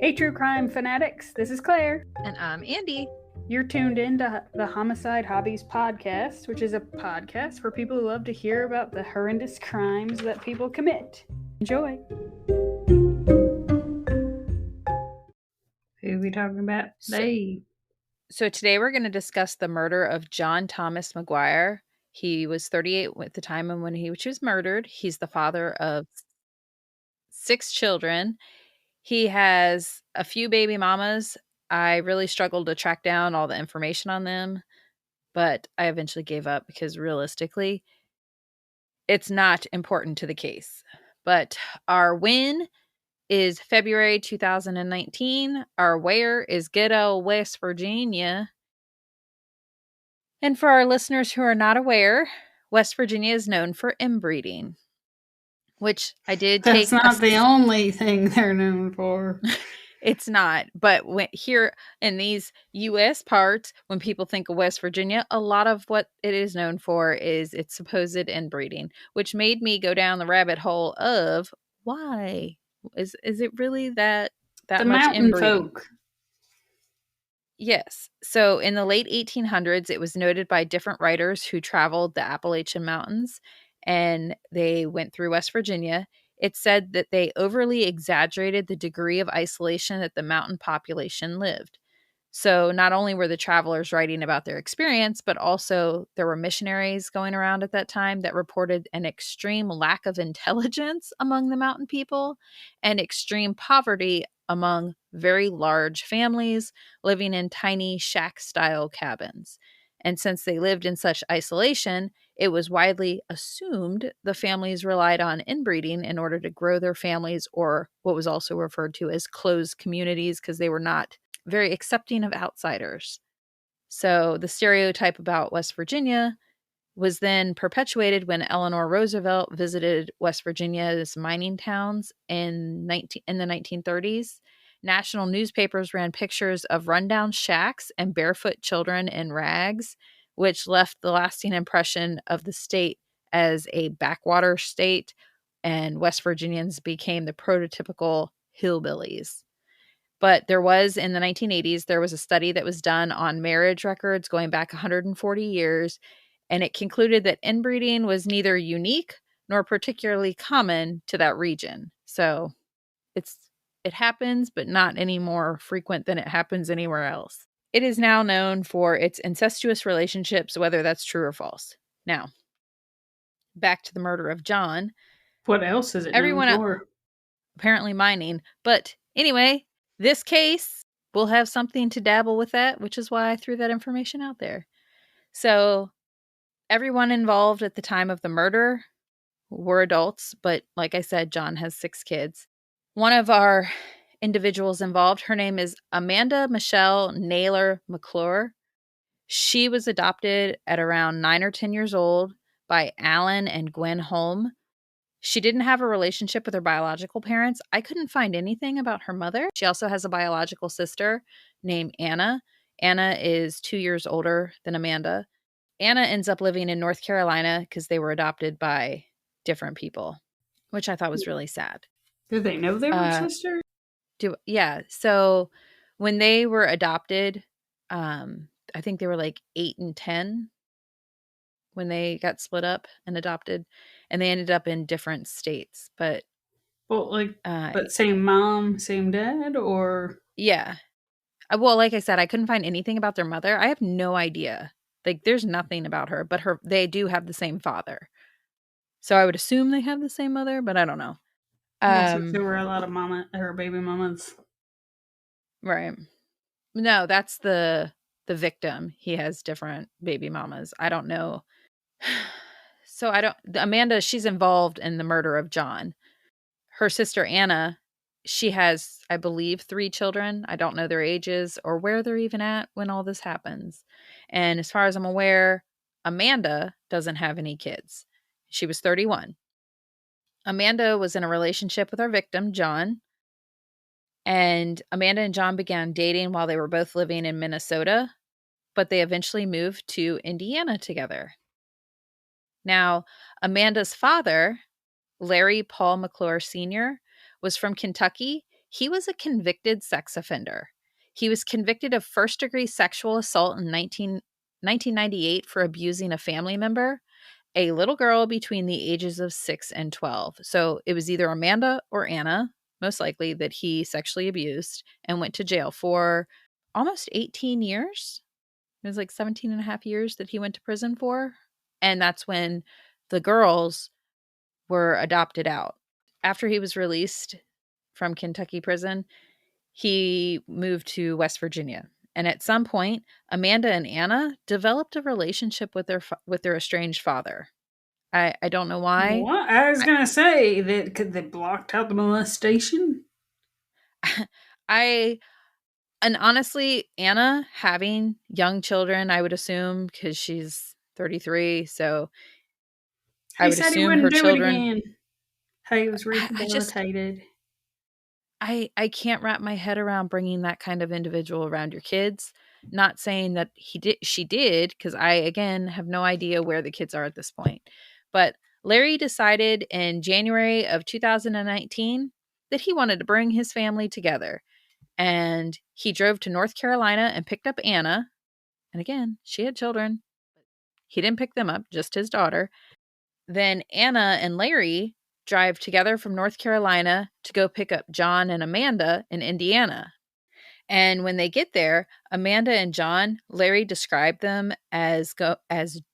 Hey, true crime fanatics, this is Claire. And I'm Andy. You're tuned in to the Homicide Hobbies podcast, which is a podcast for people who love to hear about the horrendous crimes that people commit. Enjoy. Who are we talking about today? So today we're going to discuss the murder of John Thomas McGuire. He was 38 at the time when he was murdered. He's the father of 6 children. He has a few baby mamas. I really struggled to track down all the information on them, but I eventually gave up because realistically, it's not important to the case. But our win is February 2019. Our where is Ghetto, West Virginia. And for our listeners who are not aware, West Virginia is known for inbreeding, which I did take. That's not the only thing they're known for. It's not. But here in these U.S. parts, when people think of West Virginia, a lot of what it is known for is its supposed inbreeding, which made me go down the rabbit hole of why. Is it really that the much mountain inbreeding? Folk. Yes. So in the late 1800s, it was noted by different writers who traveled the Appalachian Mountains and they went through West Virginia. It said that they overly exaggerated the degree of isolation that the mountain population lived. So not only were the travelers writing about their experience, but also there were missionaries going around at that time that reported an extreme lack of intelligence among the mountain people and extreme poverty among very large families living in tiny shack-style cabins. And since they lived in such isolation, it was widely assumed the families relied on inbreeding in order to grow their families, or what was also referred to as closed communities, because they were not very accepting of outsiders. So the stereotype about West Virginia was then perpetuated when Eleanor Roosevelt visited West Virginia's mining towns in the 1930s. National newspapers ran pictures of rundown shacks and barefoot children in rags, which left the lasting impression of the state as a backwater state, and West Virginians became the prototypical hillbillies. But there was, in the 1980s, there was a study that was done on marriage records going back 140 years, and it concluded that inbreeding was neither unique nor particularly common to that region. So it happens, but not any more frequent than it happens anywhere else. It is now known for its incestuous relationships, whether that's true or false. Now, back to the murder of John. What else is it known for? Apparently mining. But anyway, this case will have something to dabble with that, which is why I threw that information out there. So everyone involved at the time of the murder were adults, but like I said, John has 6 kids. One of our individuals involved, her name is Amanda Michelle Naylor McClure. She was adopted at around 9 or 10 years old by Alan and Gwen Holm. She didn't have a relationship with her biological parents. I couldn't find anything about her mother. She also has a biological sister named Anna. Anna is 2 years older than Amanda. Anna ends up living in North Carolina because they were adopted by different people, which I thought was really sad. Did they know they were sisters? Yeah. So when they were adopted, I think they were like 8 and 10 when they got split up and adopted, and they ended up in different states. But but same mom, same dad, or yeah. Well, like I said, I couldn't find anything about their mother. I have no idea. Like, there's nothing about her, but they do have the same father. So I would assume they have the same mother, but I don't know. So there were a lot of baby mamas. Right. No, that's the victim. He has different baby mamas. I don't know. So Amanda, she's involved in the murder of John. Her sister Anna, she has, I believe, 3 children. I don't know their ages or where they're even at when all this happens. And as far as I'm aware, Amanda doesn't have any kids. She was 31. Amanda was in a relationship with our victim, John. And Amanda and John began dating while they were both living in Minnesota, but they eventually moved to Indiana together. Now, Amanda's father, Larry Paul McClure Sr., was from Kentucky. He was a convicted sex offender. He was convicted of first-degree sexual assault in 1998 for abusing a family member, a little girl between the ages of 6 and 12. So it was either Amanda or Anna, most likely, that he sexually abused and went to jail for almost 18 years. It was like 17 and a half years that he went to prison for. And that's when the girls were adopted out. After he was released from Kentucky prison, he moved to West Virginia. And at some point, Amanda and Anna developed a relationship with their estranged father. I don't know why. What? I was going to say that they blocked out the molestation. And honestly, Anna having young children, I would assume, because she's 33, so I He would said he assume her wouldn't do it children. again. He was I rehabilitated. I can't wrap my head around bringing that kind of individual around your kids. Not saying that she did, because I, again, have no idea where the kids are at this point. But Larry decided in January of 2019 that he wanted to bring his family together. And he drove to North Carolina and picked up Anna. And again, she had children. He didn't pick them up, just his daughter. Then Anna and Larry drive together from North Carolina to go pick up John and Amanda in Indiana. And when they get there, Amanda and John, Larry described them as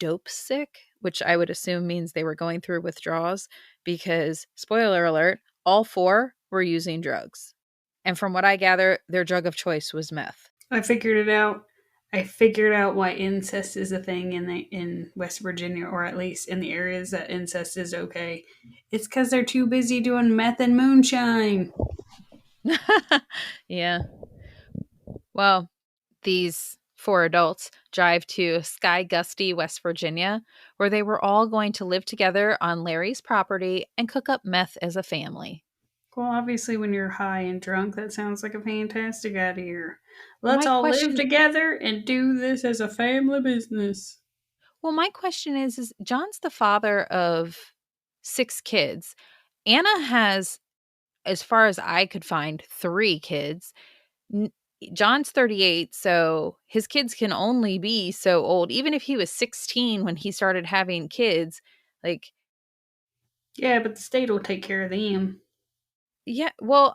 dope sick, which I would assume means they were going through withdrawals because, spoiler alert, all four were using drugs. And from what I gather, their drug of choice was meth. I figured it out. I figured out why incest is a thing in West Virginia, or at least in the areas that incest is okay. It's because they're too busy doing meth and moonshine. Yeah. Well, these four adults drive to Sky Gusty, West Virginia, where they were all going to live together on Larry's property and cook up meth as a family. Well, obviously, when you're high and drunk, that sounds like a fantastic idea. Let's all live together and do this as a family business. Well, my question is John's the father of 6 kids. Anna has, as far as I could find, 3 kids. John's 38, so his kids can only be so old. Even if he was 16 when he started having kids, like... Yeah, but the state will take care of them. Yeah, well,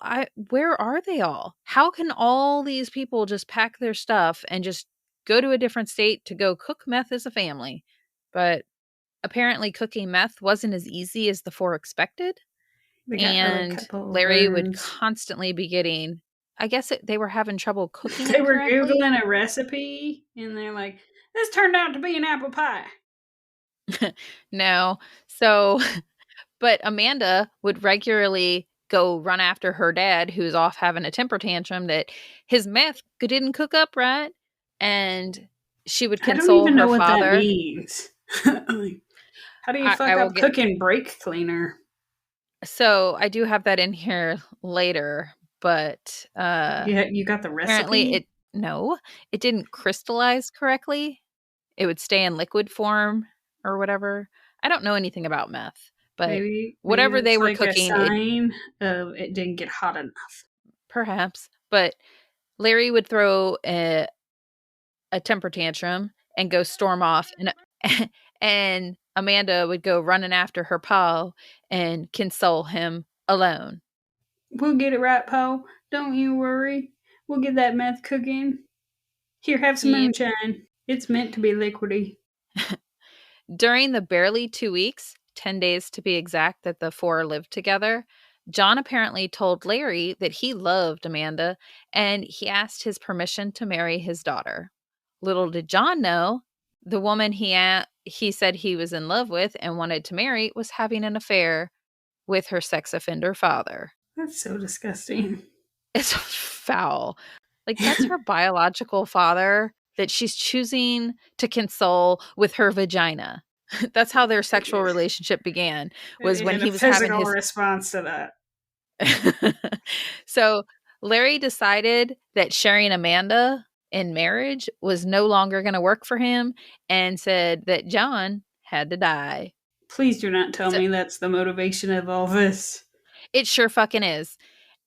where are they all? How can all these people just pack their stuff and just go to a different state to go cook meth as a family? But apparently cooking meth wasn't as easy as the 4 expected. And Larry would constantly be getting... I guess they were having trouble cooking They it correctly. were Googling a recipe, and they're like, this turned out to be an apple pie. No. So, but Amanda would regularly go run after her dad, who's off having a temper tantrum that his meth didn't cook up right. And she would console her father. I don't even know what that means. How do you fuck up cooking brake cleaner? So I do have that in here later, but yeah, you got the recipe? Apparently it didn't crystallize correctly. It would stay in liquid form or whatever. I don't know anything about meth, but maybe whatever they were cooking, a sign of it didn't get hot enough. Perhaps, but Larry would throw a temper tantrum and go storm off, and Amanda would go running after her pa and console him alone. We'll get it right, Pa. Don't you worry. We'll get that meth cooking. Here, have some moonshine. It's meant to be liquidy. During the barely 2 weeks, 10 days to be exact, that the 4 lived together, John apparently told Larry that he loved Amanda and he asked his permission to marry his daughter. Little did John know, the woman he said he was in love with and wanted to marry was having an affair with her sex offender father. That's so disgusting. It's foul. Like, that's her biological father that she's choosing to console with her vagina. That's how their sexual relationship began, was when he was having his response to that. So Larry decided that sharing Amanda in marriage was no longer going to work for him and said that John had to die. Please do not tell me that's the motivation of all this. It sure fucking is.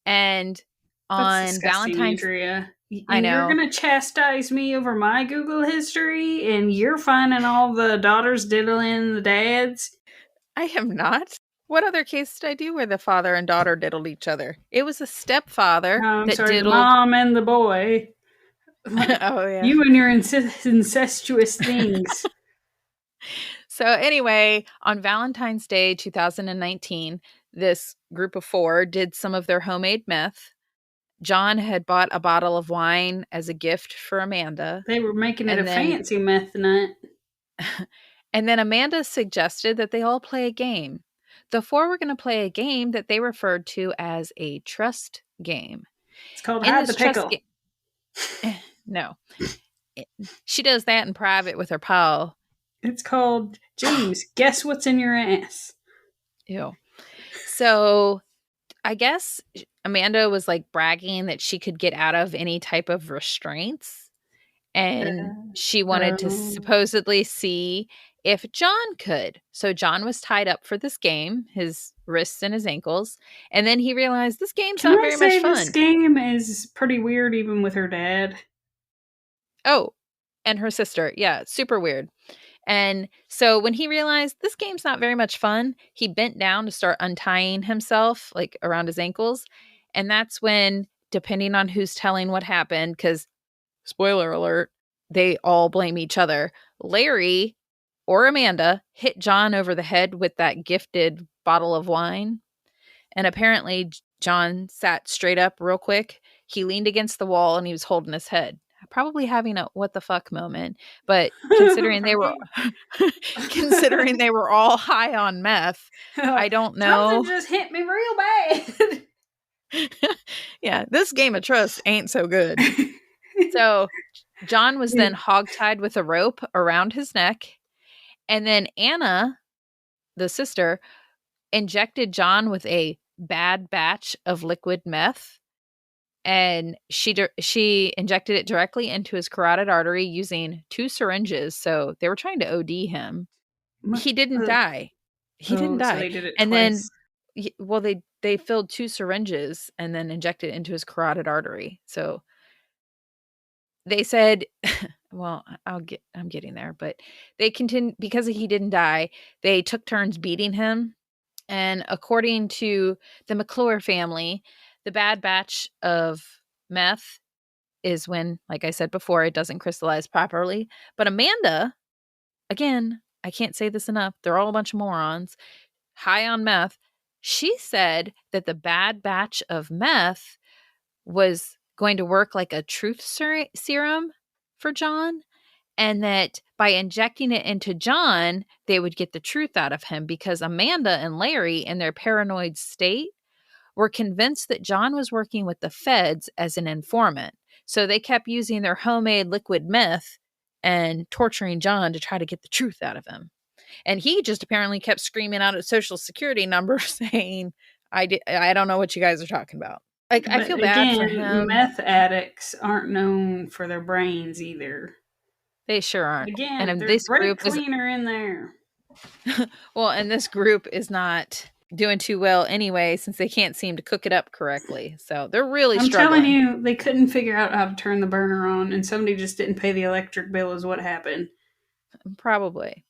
And That's On disgusting, Valentine's, Andrea. I And you're know. going to chastise me over my Google history, and you're finding all the daughters diddling the dads? I am not. What other case did I do where the father and daughter diddled each other? It was a stepfather I'm that sorry, the diddled. mom and the boy. Oh, yeah. You and your incestuous things. So, anyway, on Valentine's Day 2019, this group of four did some of their homemade meth. John had bought a bottle of wine as a gift for Amanda. They were making it a And then fancy meth night. And then Amanda suggested that they all play a game. The four were going to play a game that they referred to as a trust game. It's called In Hide the this trust Pickle. game, no, she does that in private with her pal. It's called James, guess what's in your ass? Ew. So I guess Amanda was like bragging that she could get out of any type of restraints. And she wanted to supposedly see if John could. So John was tied up for this game, his wrists and his ankles. And then he realized this game's Can not I very much say this fun. game is pretty weird even with her dad? Oh, and her sister. Yeah, super weird. And so when he realized this game's not very much fun, he bent down to start untying himself, like around his ankles. And that's when, depending on who's telling what happened, because spoiler alert, they all blame each other. Larry or Amanda hit John over the head with that gifted bottle of wine. And apparently, John sat straight up real quick. He leaned against the wall and he was holding his head, probably having a what the fuck moment. But considering they were considering they were all high on meth, I don't know. Something just hit me real bad. Yeah, this game of trust ain't so good. So John was then hogtied with a rope around his neck. And then Anna, the sister, injected John with a bad batch of liquid meth. And she injected it directly into his carotid artery using 2 syringes. So they were trying to OD him. He didn't die. He didn't So die. they did it And twice. then, well, they filled 2 syringes and then injected it into his carotid artery. So they said, well, I'm getting there, but they continued because he didn't die. They took turns beating him. And according to the McClure family, the bad batch of meth is when, like I said before, it doesn't crystallize properly. But Amanda, again, I can't say this enough. They're all a bunch of morons, high on meth. She said that the bad batch of meth was going to work like a truth serum for John, and that by injecting it into John, they would get the truth out of him because Amanda and Larry, in their paranoid state, were convinced that John was working with the feds as an informant. So they kept using their homemade liquid meth and torturing John to try to get the truth out of him. And he just apparently kept screaming out a social security number saying, I don't know what you guys are talking about. Like, I feel bad for him. Meth addicts aren't known for their brains either. They sure aren't. Again, And there's this brake group is cleaner in there. well, and this group is not doing too well anyway, since they can't seem to cook it up correctly. So they're really struggling. I'm telling you, they couldn't figure out how to turn the burner on, and somebody just didn't pay the electric bill is what happened. Probably.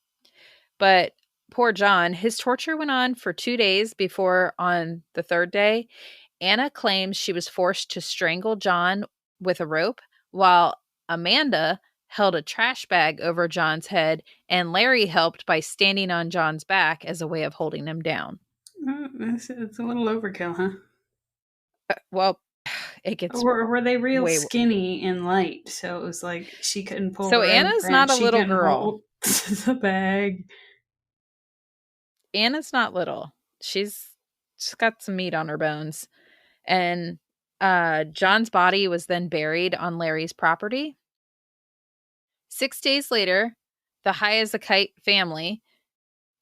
But poor John, his torture went on for 2 days before, on the 3rd day, Anna claims she was forced to strangle John with a rope, while Amanda held a trash bag over John's head, and Larry helped by standing on John's back as a way of holding him down. It's a little overkill, huh? Well, it gets Or were they real skinny and light? So it was like she couldn't pull. So the Anna's rope, not a she little couldn't girl. hold the bag. Anna's not little. She's got some meat on her bones. And John's body was then buried on Larry's property. 6 days later, the High as a Kite family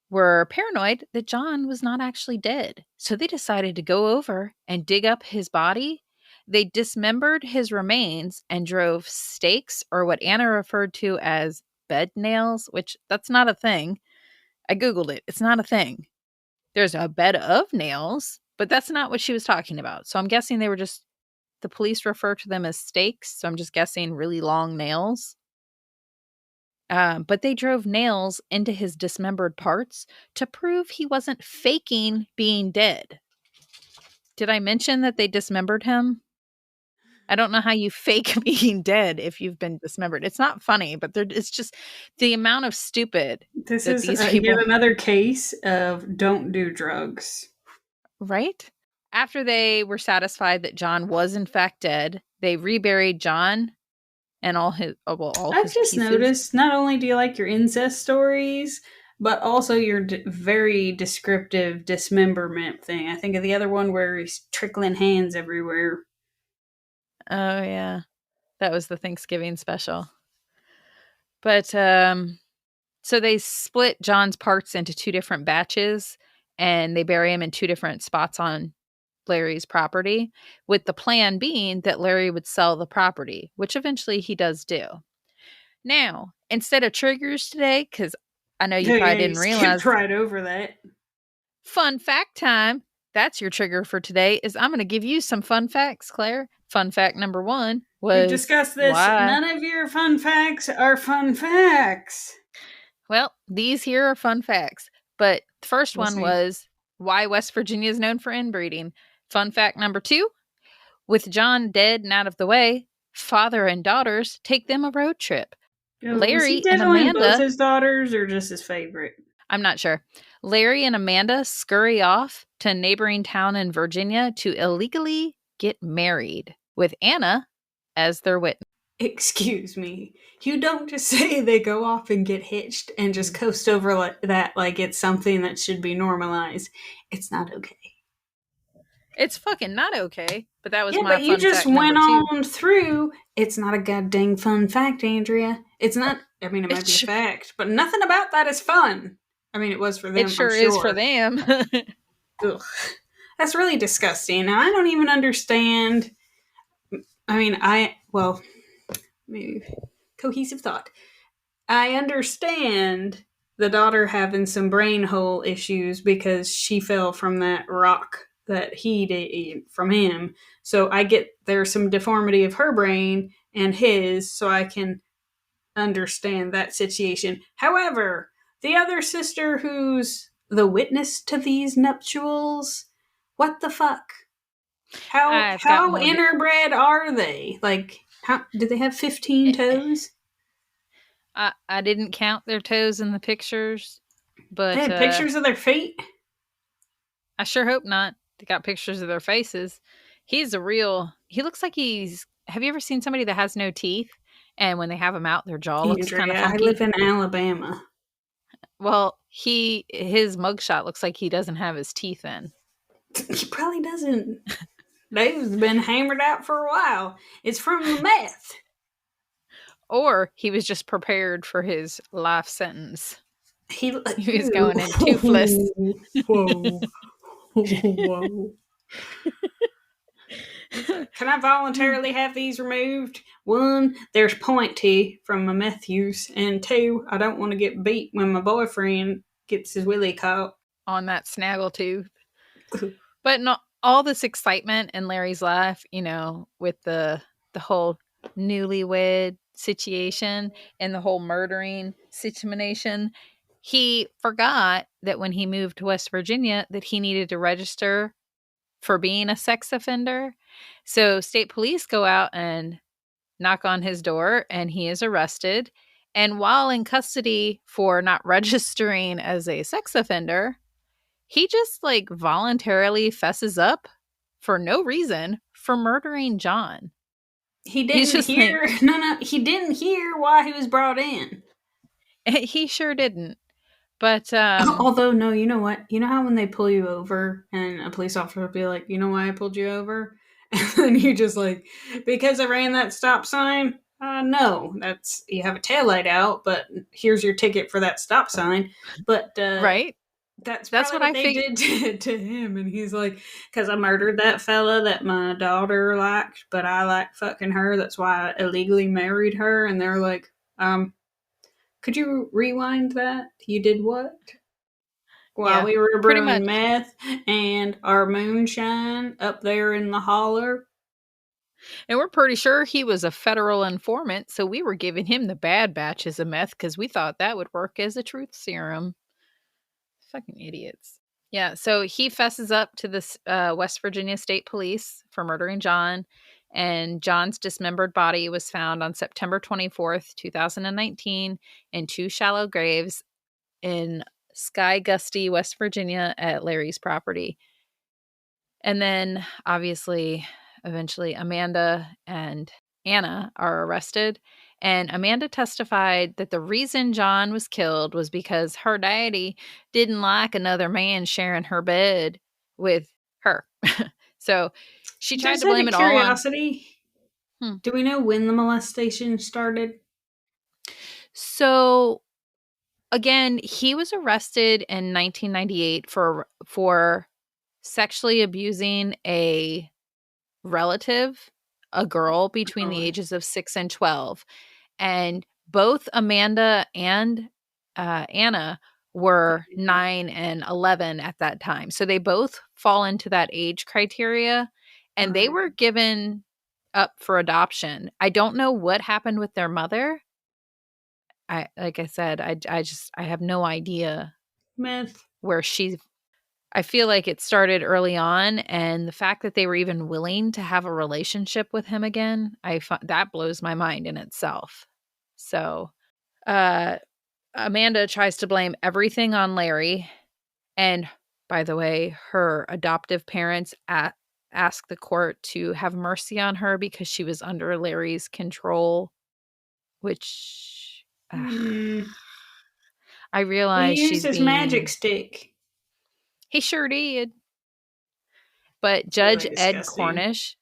were paranoid that John was not actually dead. So they decided to go over and dig up his body. They dismembered his remains and drove stakes, or what Anna referred to as bed nails, which that's not a thing. I Googled it. It's not a thing. There's a bed of nails, but that's not what she was talking about. So I'm guessing they were just The police refer to them as stakes, so I'm just guessing really long nails. But they drove nails into his dismembered parts to prove he wasn't faking being dead. Did I mention that they dismembered him? I don't know how you fake being dead if you've been dismembered. It's not funny, but it's just the amount of stupid This that is these yet people, another case of don't do drugs. right? After they were satisfied that John was in fact dead, they reburied John and all I've his just pieces. noticed not only do you like your incest stories, but also your very descriptive dismemberment thing. I think of the other one where he's trickling hands everywhere. Oh yeah, that was the Thanksgiving special. But so they split John's parts into two different batches, and they bury him in two different spots on Larry's property, with the plan being that Larry would sell the property, which eventually he does do. Now, instead of triggers today, because I know you Oh probably yeah, you didn't skipped realize, right over that. fun fact time. That's your trigger for today. Is I'm going to give you some fun facts, Claire. Fun fact number one We've was discussed this. why. None of your fun facts are fun facts. Well, these here are fun facts. But the first We'll one see. was why West Virginia is known for inbreeding. Fun fact number two, with John dead and out of the way, father and daughters take them a road trip. Oh, was he Larry and diddling both Amanda, his daughters or just his favorite? I'm not sure. Larry and Amanda scurry off to a neighboring town in Virginia to illegally get married, with Anna as their witness. Excuse me. You don't just say they go off and get hitched and just coast over like that like it's something that should be normalized. It's not okay. It's fucking not okay, but that was Yeah, my but you fun just fact number went two. on through. It's not a goddamn fun fact, Andrea. It's not. I mean, it might It, be a sh- fact, but nothing about that is fun. I mean, it was for it them, I'm sure is for sure. them. Ugh. That's really disgusting. Now, I don't even understand. I mean, well, maybe cohesive thought. I understand the daughter having some brain hole issues because she fell from that rock that he did from him. So I get there's some deformity of her brain and his, so I can understand that situation. However, the other sister who's the witness to these nuptials, what the fuck? How I've got how more. interbred are they? Like, how did they have 15 toes? I didn't count their toes in the pictures, They but had pictures of their feet. I sure hope not. They got pictures of their faces. He's a real. He looks like he's. Have you ever seen somebody that has no teeth, and when they have them out, their jaw looks kind of Andrea, I live funky? in Alabama. Well, his mugshot looks like he doesn't have his teeth in. He probably doesn't. They've been hammered out for a while. It's from the meth. Or he was just prepared for his life sentence. He He was going in toothless. whoa, whoa. Can I voluntarily have these removed? One, there's pointy from my meth use, and two, I don't want to get beat when my boyfriend gets his willy caught. On that snaggle tooth. But not all this excitement in Larry's life, with the whole newlywed situation and the whole murdering situation, he forgot that when he moved to West Virginia that he needed to register for being a sex offender. So state police go out and knock on his door and he is arrested. And while in custody for not registering as a sex offender, he just like voluntarily fesses up for no reason for murdering John. He He's didn't just like, hear. No, he didn't hear why he was brought in. he sure didn't. But Although, no, you know what? You know how when they pull you over and a police officer will be like, you know why I pulled you over? And then you just like, because I ran that stop sign? No, that's, you have a taillight out, but here's your ticket for that stop sign. But right? that's That's probably what what I they think. did to him. And he's like, because I murdered that fella that my daughter liked, but I like fucking her. That's why I illegally married her. And they're like, could you rewind that? You did what? While Yeah, we were pretty much. brewing meth and our moonshine up there in the holler. And we're pretty sure he was a federal informant, so we were giving him the bad batches of meth because we thought that would work as a truth serum. Fucking idiots. Yeah, so he fesses up to the West Virginia State Police for murdering John, and John's dismembered body was found on September 24th, 2019, in two shallow graves in Sky Gusty, West Virginia, at Larry's property. And then, obviously, eventually, Amanda and Anna are arrested. And Amanda testified that the reason John was killed was because her daddy didn't like another man sharing her bed with her. So she tried Just to out blame of it all on. curiosity, Hmm. do we know when the molestation started? So again, he was arrested in 1998 for sexually abusing a relative, a girl between the Oh, ages of 6 and 12. And both Amanda and Anna were 9 and 11 at that time. So they both fall into that age criteria, and they were given up for adoption. I don't know what happened with their mother. Like I said, I have no idea myth. where she. I feel like it started early on, and the fact that they were even willing to have a relationship with him again, that blows my mind in itself. So, Amanda tries to blame everything on Larry, and by the way, her adoptive parents asked the court to have mercy on her because she was under Larry's control, which I realize He used she's his magic being. stick. He sure did. But It's Judge really Ed disgusting. Cornish,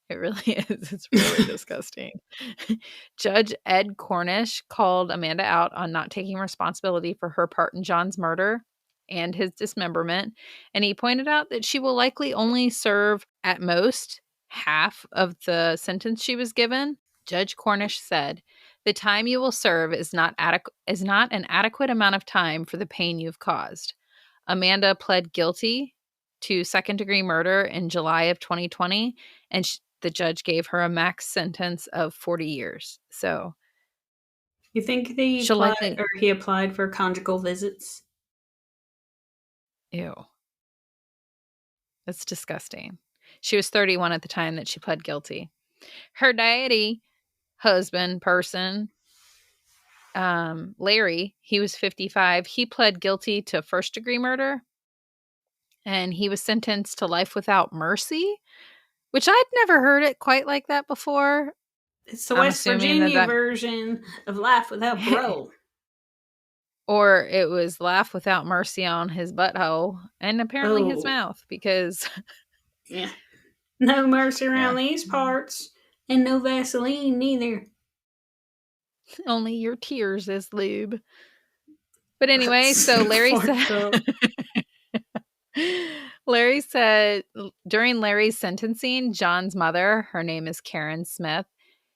it really is. It's really disgusting. Judge Ed Cornish called Amanda out on not taking responsibility for her part in John's murder and his dismemberment. And he pointed out that she will likely only serve at most half of the sentence she was given. Judge Cornish said, "The time you will serve is not an adequate amount of time for the pain you've caused." Amanda pled guilty to second-degree murder in July of 2020, and the judge gave her a max sentence of 40 years. So You think she'll likely. he applied for conjugal visits? Ew. That's disgusting. She was 31 at the time that she pled guilty. Her daddy, husband, person, Larry, he was 55. He pled guilty to first-degree murder, and he was sentenced to life without mercy, which I'd never heard it quite like that before. It's the I'm West assuming Virginia that version of life without parole. or it was laugh without mercy on his butthole and apparently his Oh, mouth because yeah. No mercy yeah, around these parts. And no Vaseline neither. only your tears is lube. But anyway, That's so so Larry said fucked up. Larry said during Larry's sentencing, John's mother, her name is Karen Smith,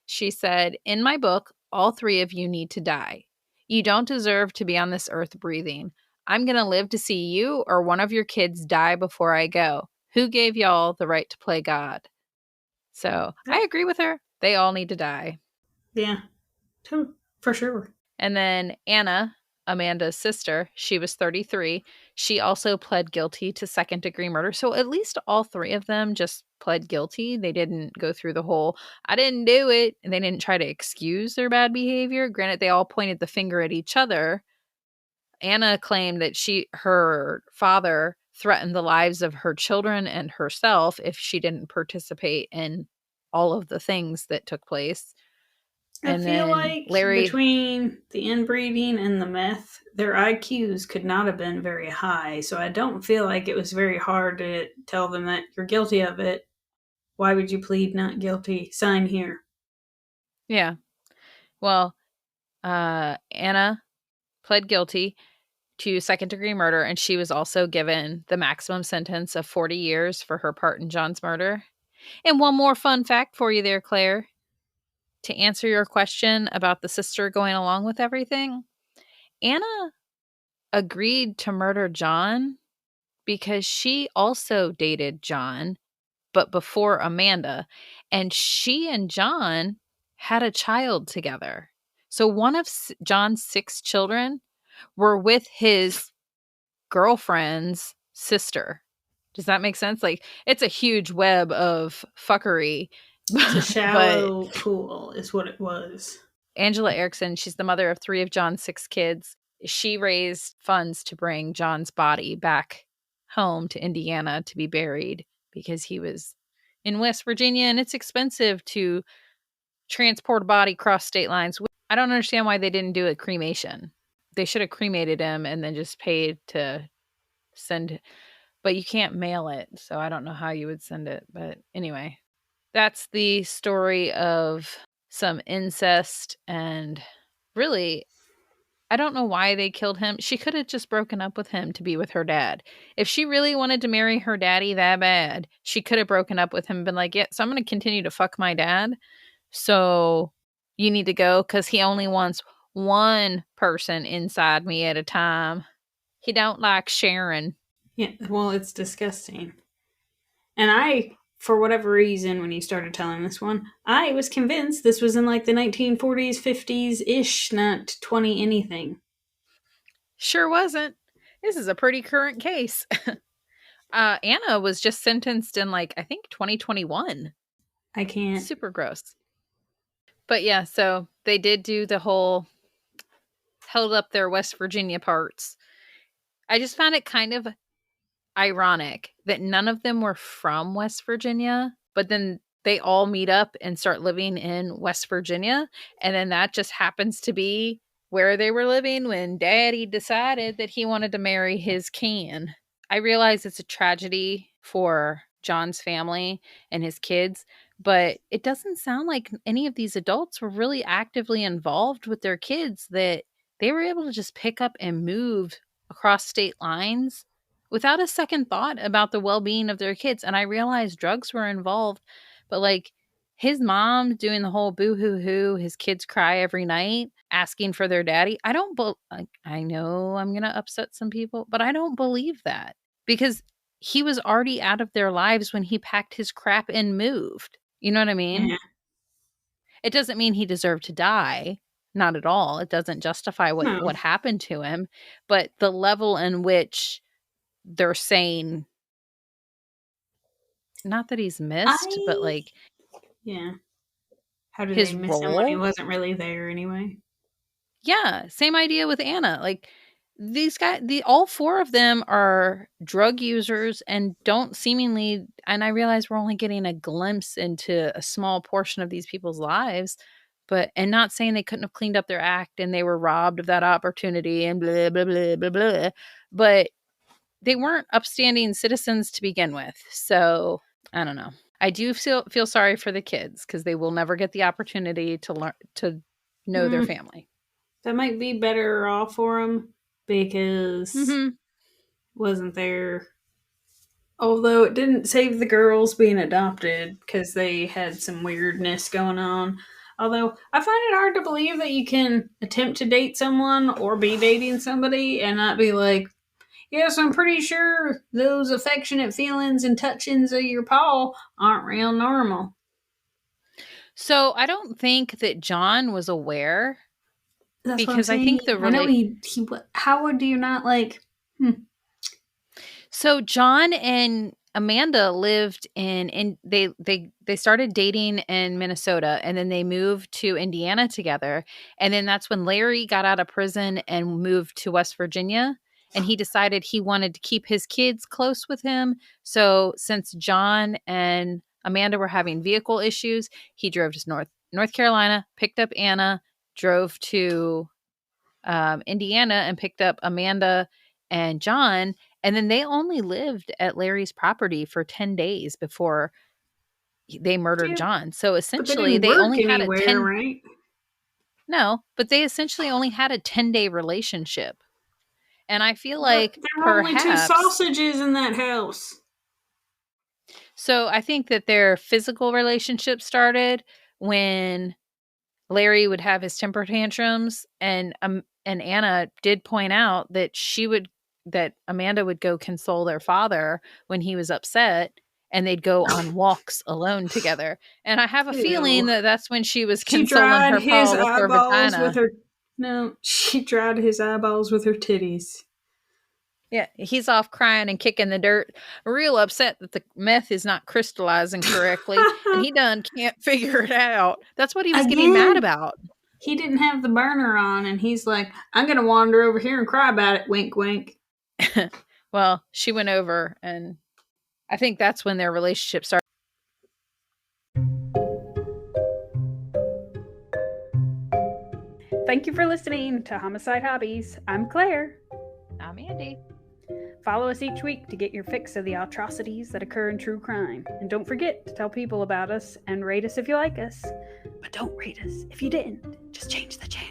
she said, "In my book, all three of you need to die. You don't deserve to be on this earth breathing. I'm going to live to see you or one of your kids die before I go. Who gave y'all the right to play God?" So I agree with her. They all need to die. Yeah, for sure. And then Anna, Amanda's sister, she was 33. She also pled guilty to second degree murder. So at least all three of them just pled guilty. They didn't go through the whole, I didn't do it. And they didn't try to excuse their bad behavior. Granted, they all pointed the finger at each other. Anna claimed that her father threatened the lives of her children and herself if she didn't participate in all of the things that took place. I And feel then like Larry, between the inbreeding and the meth, their IQs could not have been very high. So I don't feel like it was very hard to tell them that you're guilty of it. Why would you plead not guilty? Sign here. yeah. Well, Anna pled guilty to second degree murder, and she was also given the maximum sentence of 40 years for her part in John's murder. And one more fun fact for you there, Claire, to answer your question about the sister going along with everything. Anna agreed to murder John because she also dated John but before Amanda. And she and John had a child together. So one of John's 6 children were with his girlfriend's sister. Does that make sense? Like, it's a huge web of fuckery. It's a But shallow pool, is what it was. Angela Erickson, she's the mother of 3 of John's 6 kids. She raised funds to bring John's body back home to Indiana to be buried because he was in West Virginia and it's expensive to transport a body across state lines. I don't understand why they didn't do a cremation. They should have cremated him and then just paid to send, but you can't mail it. So I don't know how you would send it. But anyway, that's the story of some incest. And really, I don't know why they killed him. She could have just broken up with him to be with her dad. If she really wanted to marry her daddy that bad, she could have broken up with him and been like, yeah, so I'm going to continue to fuck my dad. So you need to go because he only wants one person inside me at a time. He don't like sharing. Yeah, well, it's disgusting. And I, for whatever reason, when you started telling this one, I was convinced this was in like the 1940s, 50s-ish, not 20 anything. Sure wasn't. This is a pretty current case. Anna was just sentenced in like, I think 2021. I can't. Super gross. But yeah, so they did do the whole held up their West Virginia parts. I just found it kind of ironic that none of them were from West Virginia, but then they all meet up and start living in West Virginia. And then that just happens to be where they were living when Daddy decided that he wanted to marry his can. I realize it's a tragedy for John's family and his kids, but it doesn't sound like any of these adults were really actively involved with their kids, that they were able to just pick up and move across state lines without a second thought about the well-being of their kids. And I realized drugs were involved, but like his mom doing the whole boo-hoo-hoo, his kids cry every night, asking for their daddy. I know I'm going to upset some people, but I don't believe that because he was already out of their lives when he packed his crap and moved. You know what I mean? Yeah. It doesn't mean he deserved to die. Not at all. It doesn't justify No. what happened to him, but the level in which they're saying, not that he's missed, but like, yeah. How did his they miss him when he role. wasn't really there anyway? Yeah, same idea with Anna. Like these guys, all 4 of them are drug users and don't seemingly. And I realize we're only getting a glimpse into a small portion of these people's lives, and not saying they couldn't have cleaned up their act and they were robbed of that opportunity and blah blah blah blah blah, but they weren't upstanding citizens to begin with. So I don't know. I do feel sorry for the kids because they will never get the opportunity to learn to know their family. That might be better off for him because wasn't there. Although it didn't save the girls being adopted because they had some weirdness going on. Although I find it hard to believe that you can attempt to date someone or be dating somebody and not be like, yes, I'm pretty sure those affectionate feelings and touchings of your paw aren't real normal. So I don't think that John was aware. That's because what I'm saying. I think I know he how would you not like? So John and Amanda lived in they started dating in Minnesota and then they moved to Indiana together. And then that's when Larry got out of prison and moved to West Virginia. And he decided he wanted to keep his kids close with him. So since John and Amanda were having vehicle issues, he drove to North Carolina, picked up Anna, drove to Indiana and picked up Amanda and John. And then they only lived at Larry's property for 10 days before they murdered John. So essentially they only had a 10, right? No, but they essentially only had a 10-day relationship. And I feel like there were only 2 sausages in that house. So I think that their physical relationship started when Larry would have his temper tantrums, and Anna did point out that Amanda would go console their father when he was upset, and they'd go on walks alone together. And I have a feeling Ew. that that's when she was She consoling dried her his paw with her eyeballs with vagina. her. No, she dried his eyeballs with her titties. Yeah, he's off crying and kicking the dirt, real upset that the meth is not crystallizing correctly, and he done can't figure it out. That's what he was getting mad Again, about. he didn't have the burner on, and he's like, I'm going to wander over here and cry about it. Wink, wink. Well, she went over, and I think that's when their relationship started. Thank you for listening to Homicide Hobbies. I'm Claire. I'm Andy. Follow us each week to get your fix of the atrocities that occur in true crime. And don't forget to tell people about us and rate us if you like us. But don't rate us if you didn't. Just change the channel.